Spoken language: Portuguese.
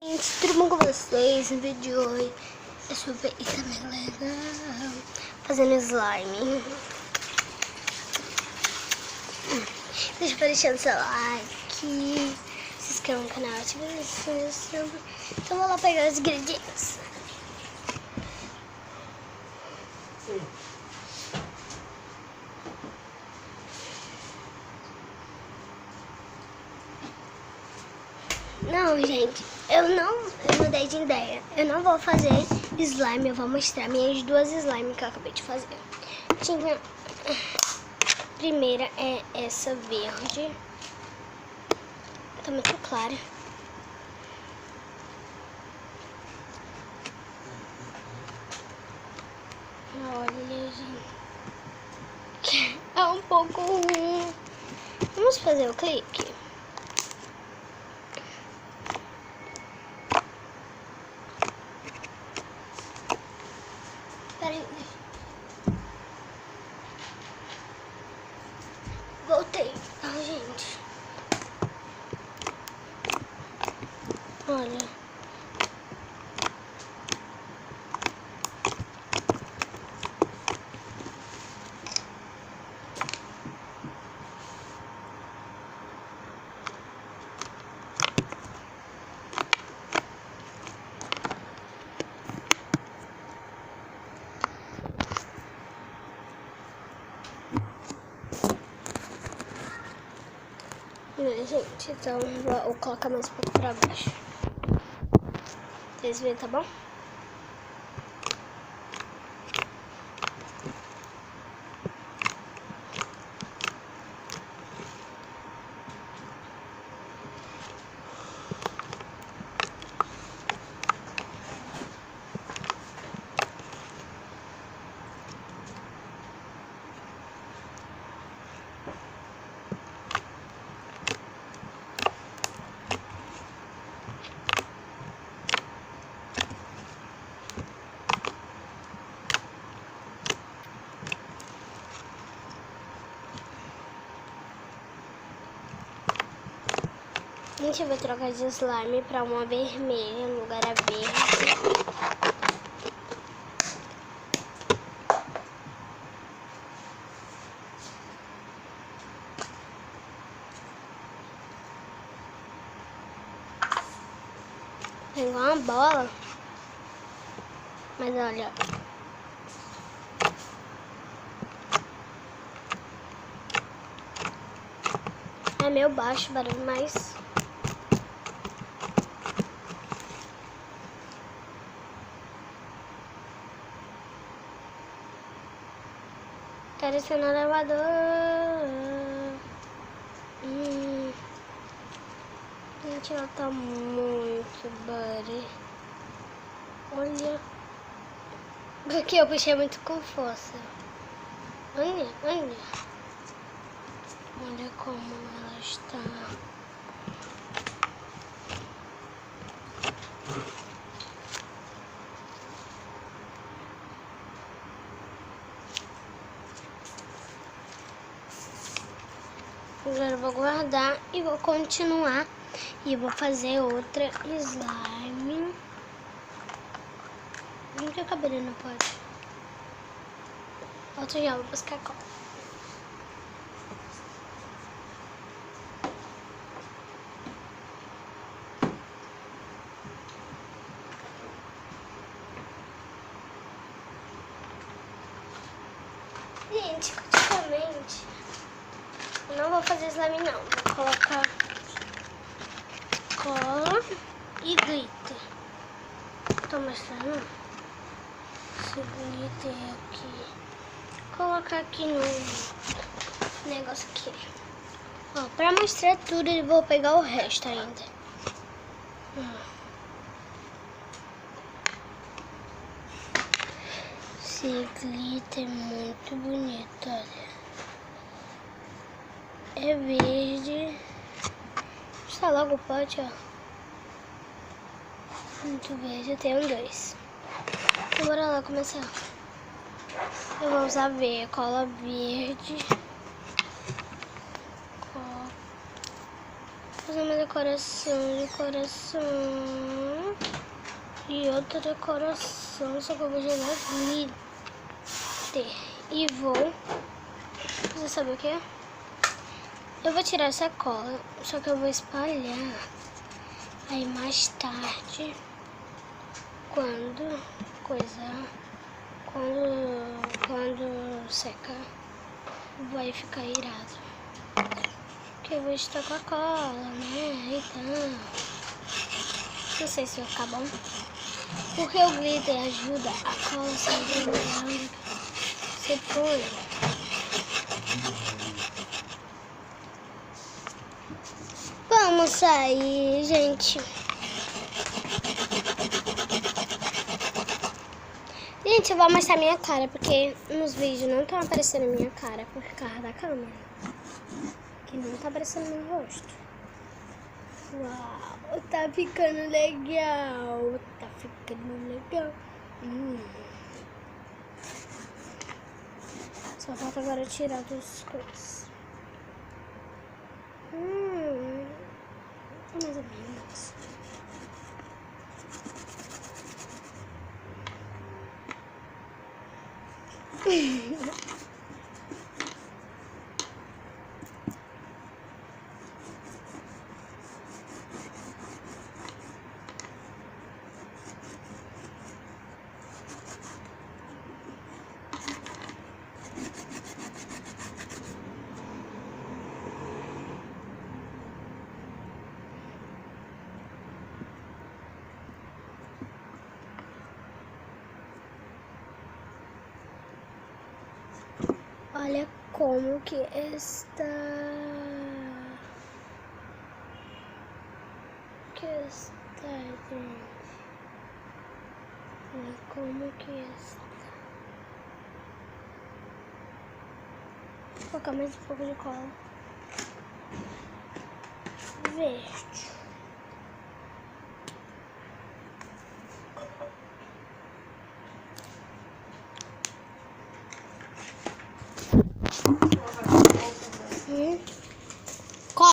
Gente, tudo bom com vocês? No vídeo de hoje é super e também legal fazendo slime. Deixa eu deixando seu like, se inscreva no canal, ativa a notificação. Então vou lá pegar os ingredientes. Não, gente, eu mudei de ideia. Eu não vou fazer slime, eu vou mostrar minhas duas slime que eu acabei de fazer. A primeira é essa verde. Tá muito clara. Olha, gente. É um pouco ruim. Vamos fazer o clique? Peraí. Voltei. Ah, gente. Olha. Gente, então vou colocar mais um pouco pra baixo. Vocês verem, tá bom? Gente, eu vou trocar de slime pra uma vermelha no lugar da verde. É igual uma bola. Mas olha. É meio baixo o barulho, mas... tá descendo o elevador. Gente, ela tá muito buddy. Olha. Aqui eu puxei muito com força. Olha, olha. Olha como ela está. Agora eu vou guardar e vou continuar. E vou fazer outra slime. Não tem cabelo, não pode. Outro já, vou buscar cola. Gente, praticamente eu não vou fazer slime não. Vou colocar cola e glitter. Tô mostrando esse glitter aqui. Vou colocar aqui no negócio aqui. Ó, pra mostrar tudo eu vou pegar o resto ainda. Esse glitter é muito bonito, olha. É verde. Está logo o pote, ó. Muito verde, eu tenho dois. Então bora lá começar. Eu vou usar cola verde. Vou fazer uma decoração de coração e outra decoração, só que eu vou jogar glitter e vou, você sabe o que? Eu vou tirar essa cola, só que eu vou espalhar. Aí mais tarde, quando coisar, quando secar, vai ficar irado. Porque eu vou estar com a cola, né? Então, não sei se vai ficar bom. Porque o glitter ajuda a cola a sair melhor. Você põe. Vamos sair, gente. Gente, eu vou mostrar minha cara, porque nos vídeos não tá aparecendo minha cara por causa da câmera. Que não tá aparecendo meu rosto. Uau, tá ficando legal. Tá ficando legal. Só falta agora tirar das coisas. Mais ou menos. Olha como que está. Gente. Olha como que está. Vou colocar mais um pouco de cola verde.